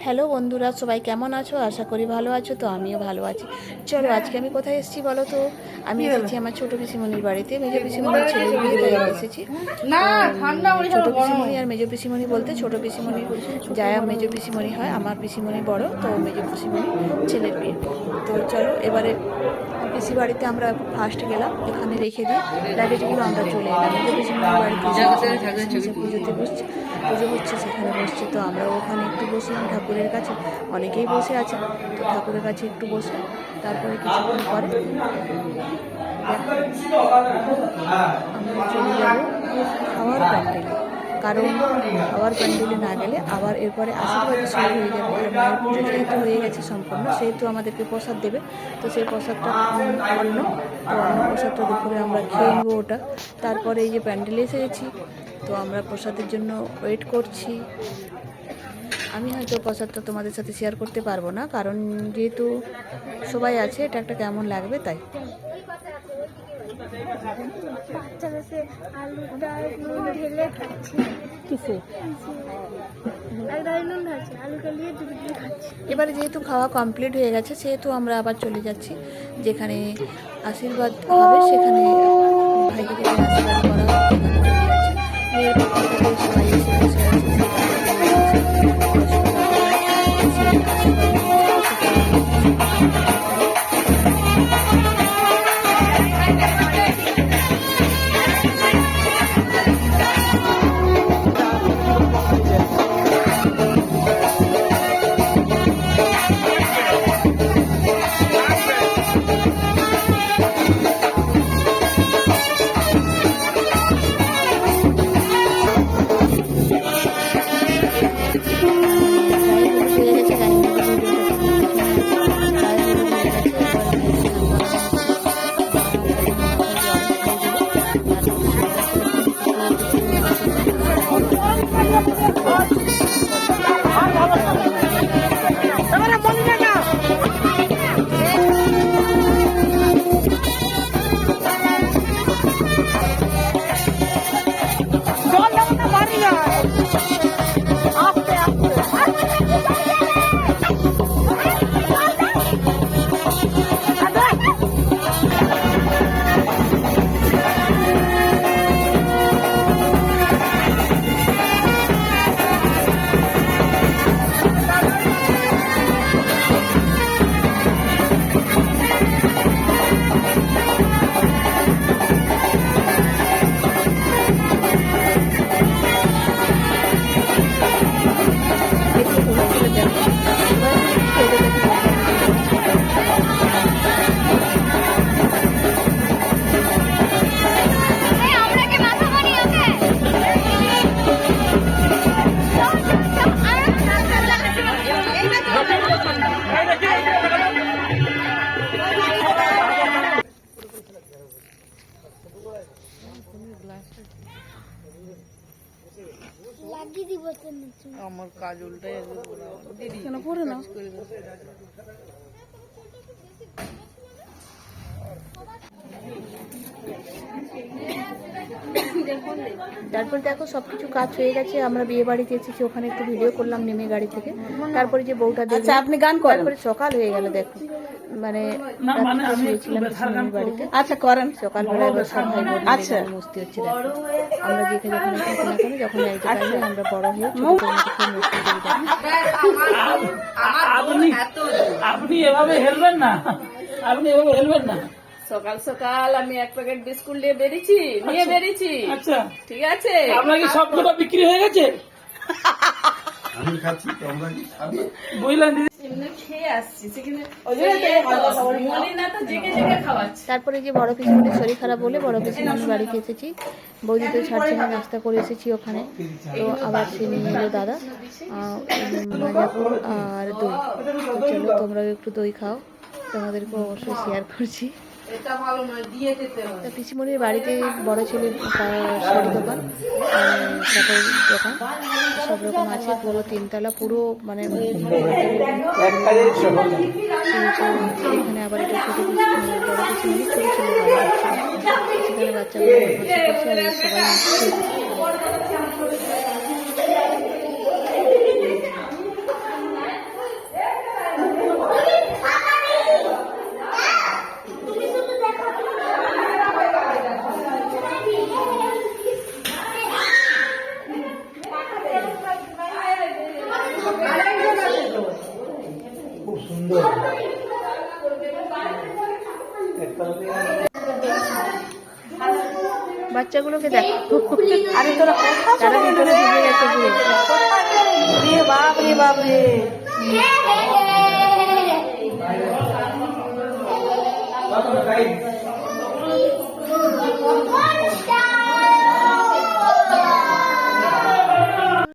Hello বন্ধুরা, সবাই কেমন আছো? আশা করি ভালো আছো। তো আমিও ভালো আছি। চলো আজকে আমি কোথায় এসেছি বলো তো? আমি এসেছি আমার ছোটো পিসিমণির বাড়িতে। মেজো পিসিমণির ছেলের বিয়ে, তাই আমি এসেছি। ছোটো পিসিমণি আর মেজো পিসিমণি বলতে ছোটো পিসিমণি যায়া মেজো পিসিমণি হয়, আমার পিসিমণি বড়, তো মেজো পিসিমণি ছেলের বিয়ে। তো চলো এবারে পিসি বাড়িতে আমরা ফার্স্ট গেলাম, এখানে রেখে দিয়ে লাগেজগুলো আমরা চলে এলাম মেজো পিসিমণির বাড়িতে। পুজোতে বসছে, পুজো হচ্ছে, সেখানে বসছে। তো আমরা ওখানে একটু বসলাম ঠাকুরের কাছে, অনেকেই বসে আছে। তো ঠাকুরের কাছে একটু বসলাম, তারপরে কিছুক্ষণ পরে আমরা চলে যাব খাওয়ার প্যান্ডেলে। কারণ খাওয়ার প্যান্ডেলে না গেলে আবার এরপরে আশীর্বাদ শুরু হয়ে যাবে। আর মায়ের পুজো যেহেতু হয়ে গেছে সম্পূর্ণ, সেহেতু আমাদেরকে প্রসাদ দেবে। তো সেই প্রসাদটা অন্ন, তো অন্ন প্রসাদটা দুপুরে আমরা খেয়ে নেবো ওটা। তারপরে এই যে প্যান্ডেলে এসে গেছি, তো আমরা প্রসাদের জন্য ওয়েট করছি। আমি হয়তো প্রসাদটা তোমাদের সাথে শেয়ার করতে পারবো না, কারণ যেহেতু সবাই আছে, এটা একটা কেমন লাগবে তাই। এবারে যেহেতু খাওয়া কমপ্লিট হয়ে গেছে, সেহেতু আমরা আবার চলে যাচ্ছি যেখানে আশীর্বাদ হবে, সেখানে ভাইকে যেখানে আশীর্বাদ করা হবে সেখানে চলে যাচ্ছি। মেয়ের পক্ষ থেকে সবাই এসে বসে আছে, আমার কাজ উল্টাই দিদি কেন পড়ে না? তারপর দেখো সবকিছু কাজ হয়ে গেছে, আমরা বিয়ে বাড়িতে এসেছি, ওখানে একটু ভিডিও করলাম নেমে গাড়ি থেকে। তারপরে যে বউটা দেখে আপনি গান করেন, তারপরে সকাল হয়ে গেল দেখো, মানে শুয়েছিলাম বাড়িতে। আচ্ছা করেন, সকালবেলা এবার সব ভাই বোন মস্তি হচ্ছে। দেখো আমরা যেখানে যেখানে থাকি না কেন, যখন এই জায়গায় আমরা বড় হয়ে ছোট মতো খুব মস্তি করি। আপনি এভাবে হেলবেন না, আপনি এভাবে হেলবেন না। সকাল সকাল আমি এক প্যাকেট বিস্কুট নিয়ে বেরিয়েছি। আচ্ছা ঠিক আছে, আপনার কি সবগুলো বিক্রি হয়ে গেছে? আমি খাচ্ছি, তোমরা কি খাবে? বুঝলেন দিদি, এমনি খেয়ে আসছি, সেখানে মনে না তো জেগে খাওয়াচ্ছি। তারপরে যে বড় পিসিমণির শরীর খারাপ বলে বড় পিসিমণির বাড়িতে এসেছি। বৌদি তো ছাড়ছে না, নাস্তা করে এসেছি ওখানে। তো আবার সে নিয়ে এলো দাদা মাজাপুর আর দই। তো চলো তোমরাও একটু দই খাও, তোমাদেরকে অবশ্যই শেয়ার করছি। পিসিমণির বাড়িতে বড় ছেলের শাড়ি দোকান, কাপড় দোকান, সব রকম আছে। পুরো তিনতলা, পুরো মানে এখানে আবার এটা ছোটো বড় পিসিমণি ছোটো ছেলে সেখানে বাচ্চাগুলো সবাই বাচ্চাগুলোকে দেখো, আরে তোরা কোথায় তারা ভিতরে ঢুকে গেছে পুরো। রে বাপ রে বাপ রে